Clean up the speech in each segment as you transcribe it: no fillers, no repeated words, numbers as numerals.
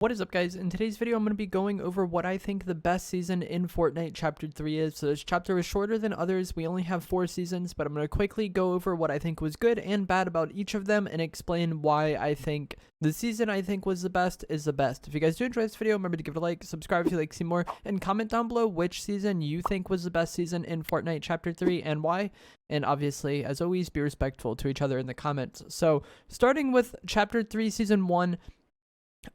What is up, guys? In today's video, I'm going to be going over what I think the best season in Fortnite Chapter 3 is. So this chapter is shorter than others. We only have 4 seasons, but I'm going to quickly go over what I think was good and bad about each of them and explain why I think the season I think was the best is the best. If you guys do enjoy this video, remember to give it a like, subscribe if you'd like to see more, and comment down below which season you think was the best season in Fortnite Chapter 3 and why. And obviously, as always, be respectful to each other in the comments. So starting with Chapter 3 Season 1,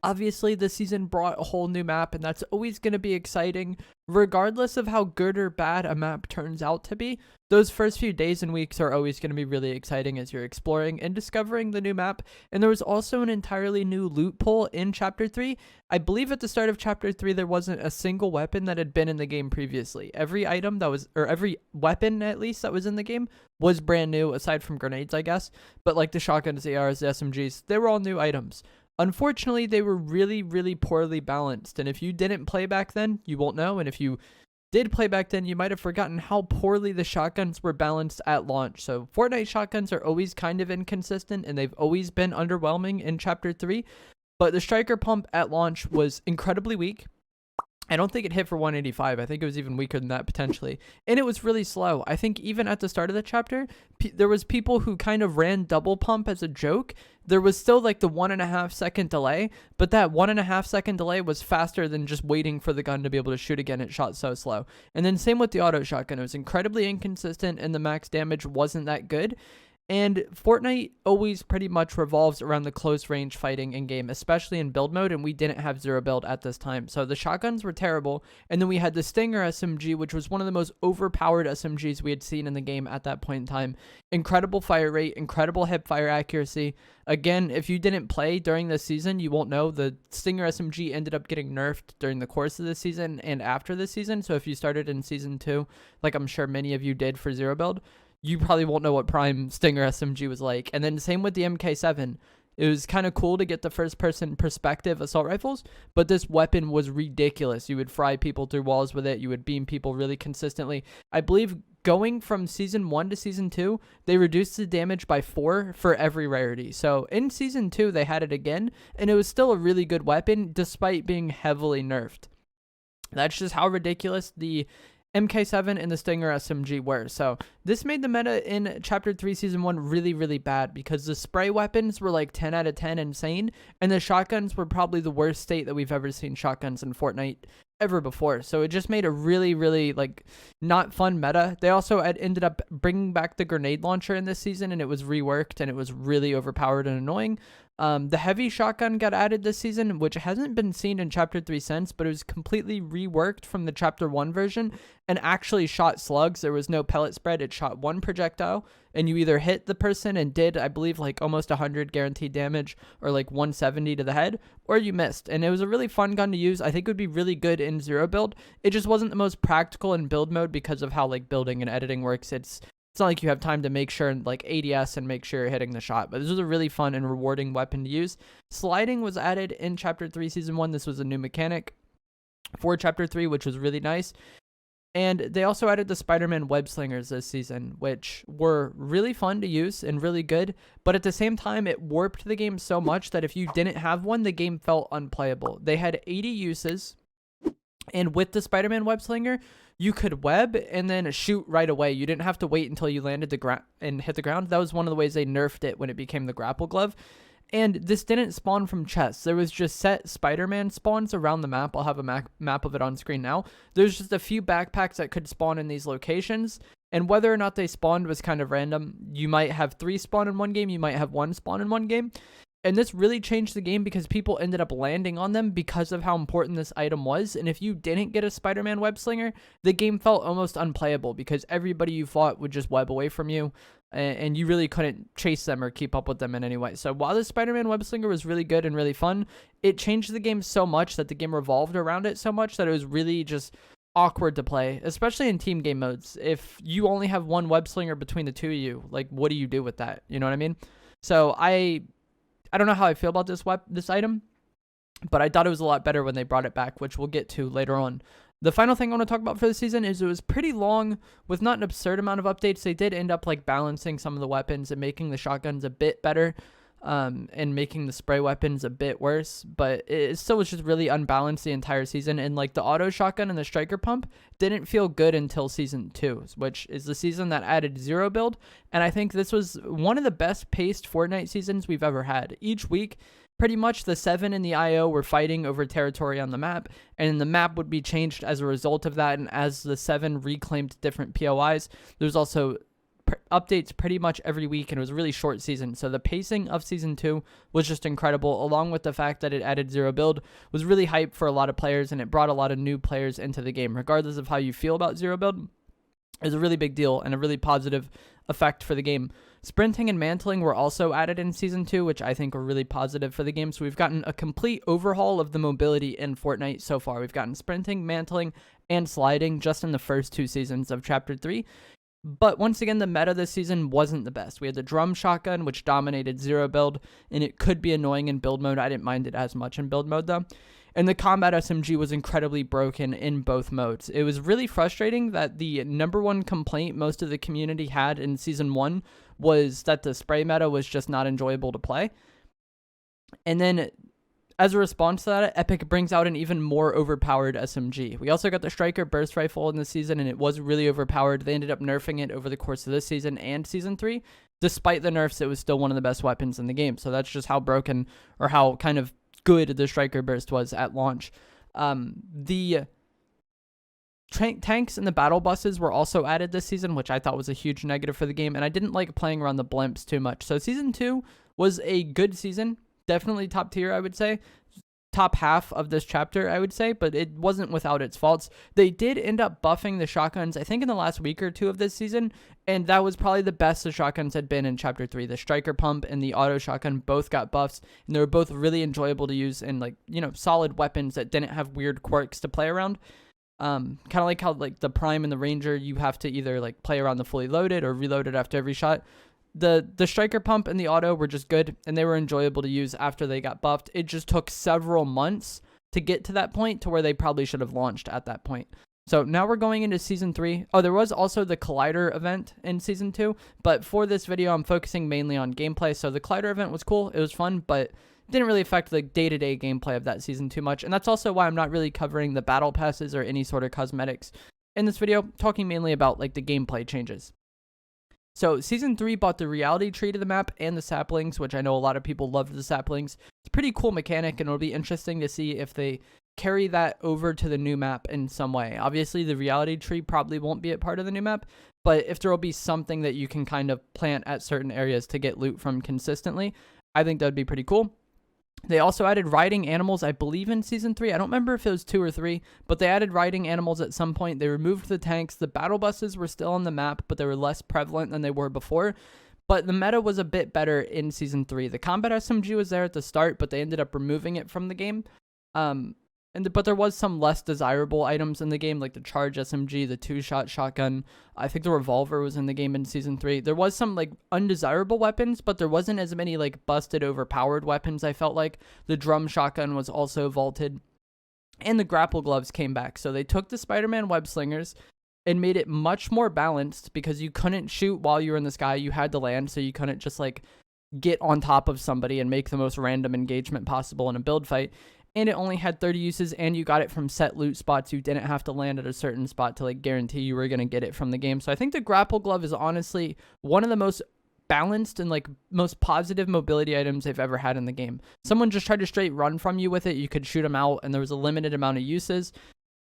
obviously, the season brought a whole new map, and that's always going to be exciting, regardless of how good or bad a map turns out to be. Those first few days and weeks are always going to be really exciting as you're exploring and discovering the new map. And there was also an entirely new loot pool in Chapter 3. I believe at the start of Chapter 3, there wasn't a single weapon that had been in the game previously. Every item that was, or every weapon at least that was in the game was brand new, aside from grenades, I guess. But like the shotguns, the ARs, the SMGs, they were all new items. Unfortunately, they were really poorly balanced, and if you didn't play back then, you won't know, and if you did play back then, you might have forgotten how poorly the shotguns were balanced at launch. So Fortnite shotguns are always kind of inconsistent, and they've always been underwhelming in Chapter 3, but the striker pump at launch was incredibly weak. I don't think it hit for 185. I think it was even weaker than that potentially. And it was really slow. I think even at the start of the chapter, there was people who kind of ran double pump as a joke. There was still like the 1.5 second delay, but that 1.5 second delay was faster than just waiting for the gun to be able to shoot again. It shot so slow. And then same with the auto shotgun. It was incredibly inconsistent and the max damage wasn't that good. And Fortnite always pretty much revolves around the close range fighting in game, especially in build mode, and we didn't have zero build at this time. So the shotguns were terrible, and then we had the Stinger SMG, which was one of the most overpowered SMGs we had seen in the game at that point in time. Incredible fire rate, incredible hip fire accuracy. Again, if you didn't play during the season, you won't know. The Stinger SMG ended up getting nerfed during the course of the season and after the season. So if you started in Season 2, like I'm sure many of you did for zero build, you probably won't know what Prime Stinger SMG was like. And then same with the MK7. It was kind of cool to get the first-person perspective assault rifles, but this weapon was ridiculous. You would fry people through walls with it. You would beam people really consistently. I believe going from Season 1 to Season 2, they reduced the damage by 4 for every rarity. So in Season 2, they had it again, and it was still a really good weapon despite being heavily nerfed. That's just how ridiculous the MK7 and the Stinger SMG were. So this made the meta in Chapter 3 Season 1 really bad because the spray weapons were like 10 out of 10 insane, and the shotguns were probably the worst state that we've ever seen shotguns in Fortnite ever before. So it just made a really like not fun meta. They also ended up bringing back the grenade launcher in this season, and it was reworked and it was really overpowered and annoying. The heavy shotgun got added this season, which hasn't been seen in Chapter 3 since, but it was completely reworked from the Chapter 1 version and actually shot slugs. There was no pellet spread. It shot one projectile, and you either hit the person and did, I believe, like almost 100 guaranteed damage or like 170 to the head, or you missed. And it was a really fun gun to use. I think it would be really good in zero build. It just wasn't the most practical in build mode because of how like building and editing works. It's not like you have time to make sure and like ADS and make sure you're hitting the shot, but this was a really fun and rewarding weapon to use. Sliding was added in Chapter 3 Season 1. This was a new mechanic for Chapter 3, which was really nice. And they also added the Spider-Man web slingers this season, which were really fun to use and really good. But at the same time, it warped the game so much that if you didn't have one, the game felt unplayable. They had 80 uses. And with the Spider-Man web slinger, you could web and then shoot right away. You didn't have to wait until you landed the ground and hit the ground. That was one of the ways they nerfed it when it became the grapple glove. And this didn't spawn from chests. There was just set Spider-Man spawns around the map. I'll have a map of it on screen now. There's just a few backpacks that could spawn in these locations. And whether or not they spawned was kind of random. You might have 3 spawn in one game. You might have 1 spawn in one game. And this really changed the game because people ended up landing on them because of how important this item was. And if you didn't get a Spider-Man web slinger, the game felt almost unplayable because everybody you fought would just web away from you. And you really couldn't chase them or keep up with them in any way. So while the Spider-Man web slinger was really good and really fun, it changed the game so much that the game revolved around it so much that it was really just awkward to play, especially in team game modes. If you only have one web slinger between the two of you, like what do you do with that? You know what I mean? So I don't know how I feel about this item, but I thought it was a lot better when they brought it back, which we'll get to later on. The final thing I want to talk about for the season is it was pretty long with not an absurd amount of updates. They did end up like balancing some of the weapons and making the shotguns a bit better. and making the spray weapons a bit worse, but it still was just really unbalanced the entire season. And like the auto shotgun and the striker pump didn't feel good until season 2, which is the season that added zero build. And I think this was one of the best paced Fortnite seasons we've ever had. Each week, pretty much the 7 and the IO were fighting over territory on the map, and the map would be changed as a result of that. And as the 7 reclaimed different POIs, there's also updates pretty much every week, and it was a really short season. So the pacing of season 2 was just incredible, along with the fact that it added zero build was really hype for a lot of players, and it brought a lot of new players into the game. Regardless of how you feel about zero build, it was a really big deal and a really positive effect for the game. Sprinting and mantling were also added in season 2, which I think were really positive for the game. So we've gotten a complete overhaul of the mobility in Fortnite so far. We've gotten sprinting, mantling, and sliding just in the first 2 seasons of Chapter 3. But once again, the meta this season wasn't the best. We had the drum shotgun, which dominated zero build, and it could be annoying in build mode. I didn't mind it as much in build mode, though. And the combat SMG was incredibly broken in both modes. It was really frustrating that the number one complaint most of the community had in Season 1 was that the spray meta was just not enjoyable to play. And then, as a response to that, Epic brings out an even more overpowered SMG. We also got the Striker Burst Rifle in the season, and it was really overpowered. They ended up nerfing it over the course of this season and Season 3. Despite the nerfs, it was still one of the best weapons in the game. So that's just how broken, or how kind of good the Striker Burst was at launch. The tanks and the battle buses were also added this season, which I thought was a huge negative for the game, and I didn't like playing around the blimps too much. So Season 2 was a good season. Definitely top tier, I would say. Top half of this chapter, I would say, but it wasn't without its faults. They did end up buffing the shotguns, I think, in the last week or 2 of this season, and that was probably the best the shotguns had been in Chapter 3. The striker pump and the auto shotgun both got buffs, and they were both really enjoyable to use and, like, you know, solid weapons that didn't have weird quirks to play around. Kind of like how, like, the Prime and the Ranger, you have to either, like, play around the fully loaded or reload it after every shot. The striker pump and the auto were just good, and they were enjoyable to use after they got buffed. It just took several months to get to that point, to where they probably should have launched at that point. So now we're going into Season 3. Oh, there was also the Collider event in Season 2, but for this video, I'm focusing mainly on gameplay. So the Collider event was cool. It was fun, but didn't really affect the day-to-day gameplay of that season too much. And that's also why I'm not really covering the battle passes or any sort of cosmetics in this video, talking mainly about, like, the gameplay changes. So Season 3 brought the reality tree to the map and the saplings, which I know a lot of people loved the saplings. It's a pretty cool mechanic, and it'll be interesting to see if they carry that over to the new map in some way. Obviously, the reality tree probably won't be a part of the new map, but if there will be something that you can kind of plant at certain areas to get loot from consistently, I think that would be pretty cool. They also added riding animals, I believe, in Season 3. I don't remember if it was 2 or 3, but they added riding animals at some point. They removed the tanks. The battle buses were still on the map, but they were less prevalent than they were before. But the meta was a bit better in Season 3. The combat SMG was there at the start, but they ended up removing it from the game. But there was some less desirable items in the game, like the charge SMG, the 2-shot shotgun. I think the revolver was in the game in Season 3. There was some, like, undesirable weapons, but there wasn't as many, like, busted, overpowered weapons, I felt like. The drum shotgun was also vaulted. And the grapple gloves came back. So they took the Spider-Man web slingers and made it much more balanced, because you couldn't shoot while you were in the sky. You had to land, so you couldn't just, like, get on top of somebody and make the most random engagement possible in a build fight. And it only had 30 uses, and you got it from set loot spots. You didn't have to land at a certain spot to, like, guarantee you were going to get it from the game. So I think the grapple glove is honestly one of the most balanced and, like, most positive mobility items they've ever had in the game. Someone just tried to straight run from you with it, you could shoot them out, and there was a limited amount of uses.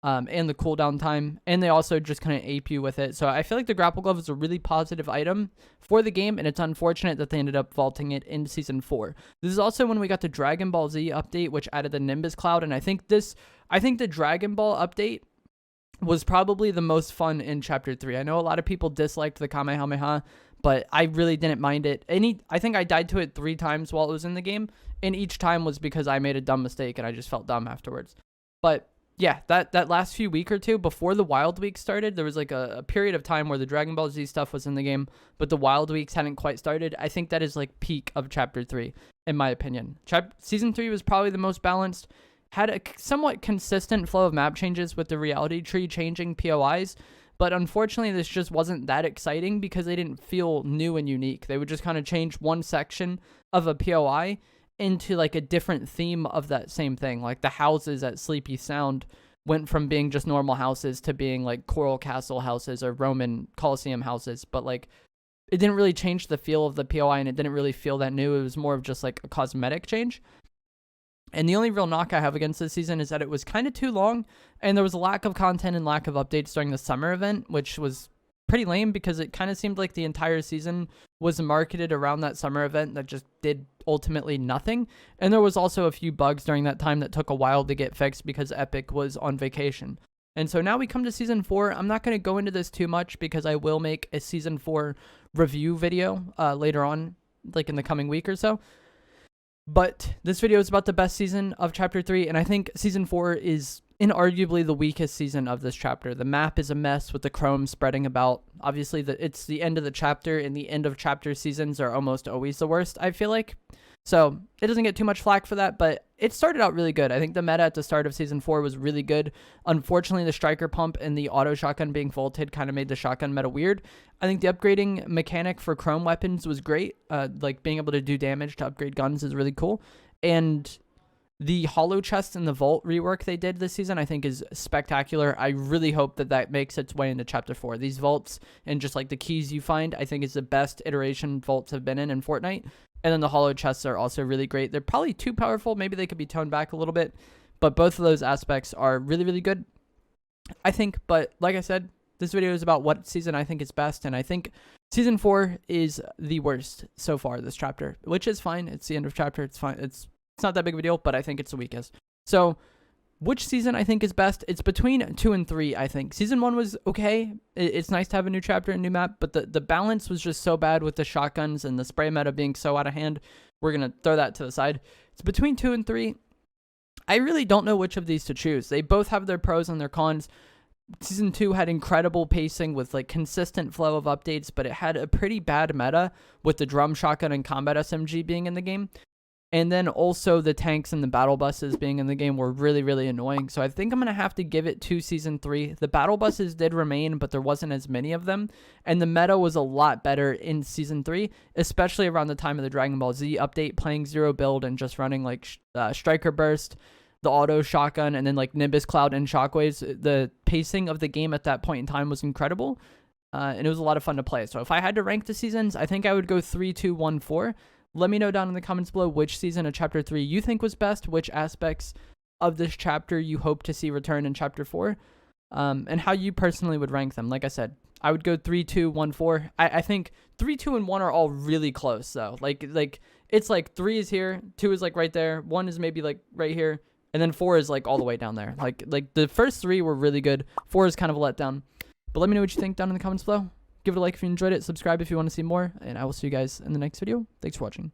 And the cooldown time, and they also just kind of ape you with it. So I feel like the grapple glove is a really positive item for the game, and it's unfortunate that they ended up vaulting it in Season 4. This is also when we got the Dragon Ball Z update, which added the Nimbus Cloud, and I think the Dragon Ball update was probably the most fun in Chapter 3. I know a lot of people disliked the Kamehameha, but I really didn't mind it. I think I died to it 3 times while it was in the game, and each time was because I made a dumb mistake, and I just felt dumb afterwards. But yeah, that last few week or 2 before the Wild Week started, there was, like, a period of time where the Dragon Ball Z stuff was in the game, but the Wild Weeks hadn't quite started. I think that is, like, peak of Chapter 3, in my opinion. Season 3 was probably the most balanced, had a somewhat consistent flow of map changes with the reality tree changing POIs, But unfortunately, this just wasn't that exciting because they didn't feel new and unique. They would just kind of change one section of a POI into like a different theme of that same thing. Like the houses at Sleepy Sound went from being just normal houses to being like Coral Castle houses or Roman Colosseum houses. But like it didn't really change the feel of the POI, and it didn't really feel that new. It was more of just like a cosmetic change. And the only real knock I have against this season is that it was kind of too long, and there was a lack of content and lack of updates during the summer event, which was pretty lame because it kind of seemed like the entire season was marketed around that summer event that just did ultimately nothing. And there was also a few bugs during that time that took a while to get fixed because Epic was on vacation. And so now we come to Season 4. I'm not going to go into this too much because I will make a Season 4 review video later on, like in the coming week or so. But this video is about the best season of Chapter 3, and I think Season 4 is inarguably the weakest season of this chapter. The map is a mess with the chrome spreading about. Obviously, it's the end of the chapter, and the end of chapter seasons are almost always the worst, I feel like. So it doesn't get too much flack for that, but it started out really good. I think the meta at the start of Season 4 was really good. Unfortunately, the striker pump and the auto shotgun being vaulted kind of made the shotgun meta weird. I think the upgrading mechanic for chrome weapons was great. Like being able to do damage to upgrade guns is really cool. And the hollow chest and the vault rework they did this season, I think, is spectacular. I really hope that that makes its way into Chapter 4. These vaults and just like the keys you find, I think is the best iteration vaults have been in Fortnite. And then the hollow chests are also really great. They're probably too powerful. Maybe they could be toned back a little bit. But both of those aspects are really, really good, I think. But like I said, this video is about what season I think is best. And I think Season 4 is the worst so far this chapter, which is fine. It's the end of chapter. It's fine. It's not that big of a deal, but I think it's the weakest. So which season I think is best? It's between 2 and 3, I think. Season 1 was okay. It's nice to have a new chapter and new map, but the balance was just so bad with the shotguns and the spray meta being so out of hand. We're going to throw that to the side. It's between 2 and 3. I really don't know which of these to choose. They both have their pros and their cons. Season 2 had incredible pacing with like consistent flow of updates, but it had a pretty bad meta with the drum shotgun and combat SMG being in the game. And then also the tanks and the battle buses being in the game were really, really annoying. So I think I'm going to have to give it to Season 3. The battle buses did remain, but there wasn't as many of them. And the meta was a lot better in Season 3, especially around the time of the Dragon Ball Z update, playing zero build and just running like Striker Burst, the auto shotgun, and then like Nimbus Cloud and Shockwaves. The pacing of the game at that point in time was incredible. And it was a lot of fun to play. So if I had to rank the seasons, I think I would go 3, 2, 1, 4. Let me know down in the comments below which season of Chapter 3 you think was best, which aspects of this chapter you hope to see return in Chapter 4, and how you personally would rank them. Like I said, I would go 3, 2, 1, 4. I think 3, 2, and 1 are all really close, though. Like it's like 3 is here, 2 is like right there, 1 is maybe like right here, and then 4 is like all the way down there. Like the first 3 were really good. 4 is kind of a letdown. But let me know what you think down in the comments below. Give it a like if you enjoyed it. Subscribe if you want to see more. And I will see you guys in the next video. Thanks for watching.